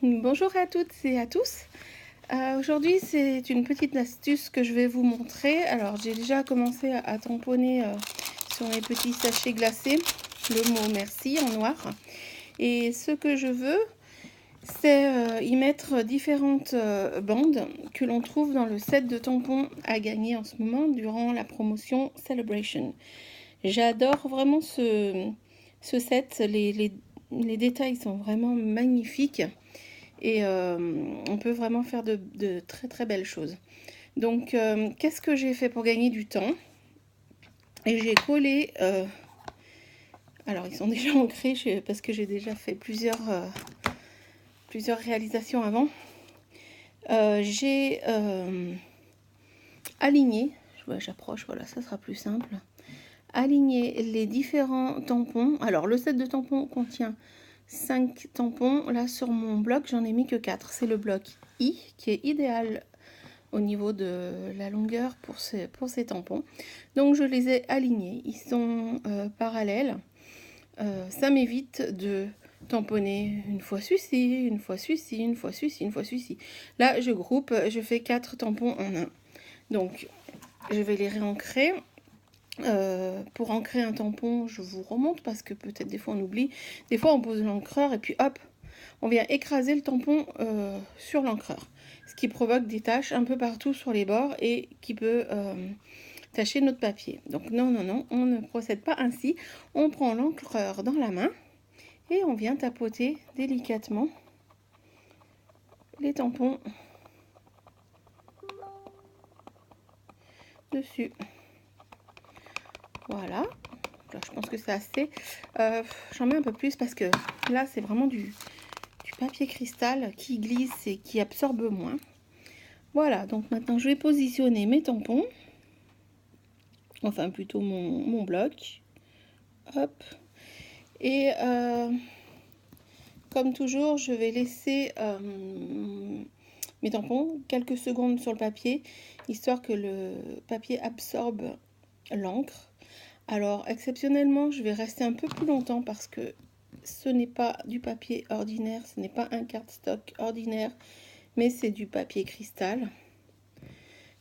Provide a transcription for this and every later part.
Bonjour à toutes et à tous. Aujourd'hui, c'est une petite astuce que je vais vous montrer. Alors, j'ai déjà commencé à tamponner sur mes petits sachets glacés le mot merci en noir. Et ce que je veux, c'est y mettre différentes bandes que l'on trouve dans le set de tampons à gagner en ce moment durant la promotion Celebration. J'adore vraiment ce set. Les détails sont vraiment magnifiques. Et on peut vraiment faire de très très belles choses. Donc qu'est-ce que j'ai fait pour gagner du temps? Et j'ai collé, alors ils sont déjà ancrés parce que j'ai déjà fait plusieurs réalisations avant. J'ai aligné, j'approche, voilà, ça sera plus simple. Aligner les différents tampons. Alors le set de tampons contient 5 tampons. Là sur mon bloc, j'en ai mis que 4. C'est le bloc I qui est idéal au niveau de la longueur pour ces tampons. Donc je les ai alignés. Ils sont parallèles. Ça m'évite de tamponner une fois celui-ci, une fois celui-ci, une fois celui-ci, une fois celui-ci. Là je groupe, je fais 4 tampons en un. Donc je vais les réancrer. Pour ancrer un tampon, je vous remonte parce que peut-être des fois on oublie. Des fois on pose l'encreur et puis hop, on vient écraser le tampon sur l'encreur. Ce qui provoque des taches un peu partout sur les bords et qui peut tacher notre papier. Donc non, non, non, on ne procède pas ainsi. On prend l'encreur dans la main et on vient tapoter délicatement les tampons dessus. Voilà. Là, je pense que c'est assez. J'en mets un peu plus parce que là, c'est vraiment du papier cristal qui glisse et qui absorbe moins. Voilà, donc maintenant, je vais positionner mes tampons. Enfin, plutôt mon bloc. Hop. Et comme toujours, je vais laisser mes tampons quelques secondes sur le papier, histoire que le papier absorbe l'encre. Alors, exceptionnellement, je vais rester un peu plus longtemps parce que ce n'est pas du papier ordinaire, ce n'est pas un cardstock ordinaire, mais c'est du papier cristal.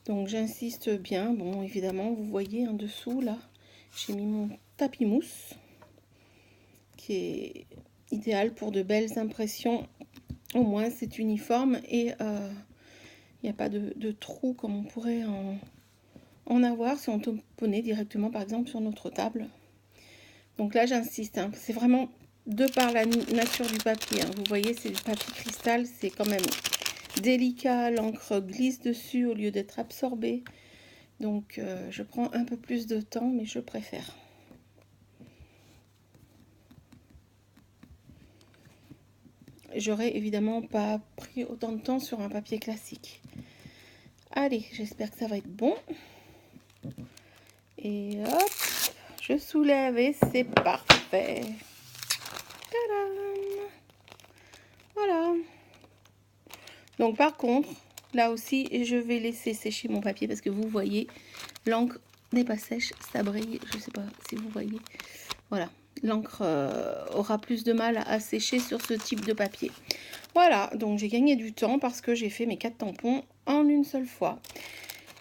Donc, j'insiste bien. Bon, évidemment, vous voyez en dessous, là, j'ai mis mon tapis mousse, qui est idéal pour de belles impressions. Au moins, c'est uniforme et il n'y a pas de trous comme on pourrait en avoir si on tamponnait directement, par exemple, sur notre table. Donc là, j'insiste, hein, c'est vraiment de par la nature du papier. Hein. Vous voyez, c'est du papier cristal, c'est quand même délicat. L'encre glisse dessus au lieu d'être absorbée. Donc, je prends un peu plus de temps, mais je préfère. J'aurais évidemment pas pris autant de temps sur un papier classique. Allez, j'espère que ça va être bon. Et hop, je soulève et c'est parfait. Tadam! Voilà. Donc par contre, là aussi, je vais laisser sécher mon papier parce que vous voyez, l'encre n'est pas sèche, ça brille. Je ne sais pas si vous voyez. Voilà, l'encre aura plus de mal à sécher sur ce type de papier. Voilà, donc j'ai gagné du temps parce que j'ai fait mes 4 tampons en une seule fois.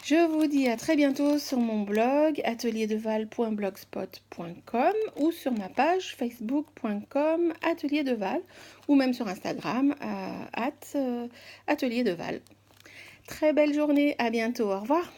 Je vous dis à très bientôt sur mon blog atelierdeval.blogspot.com ou sur ma page facebook.com atelierdeval ou même sur Instagram @atelierdeval. Très belle journée, à bientôt, au revoir.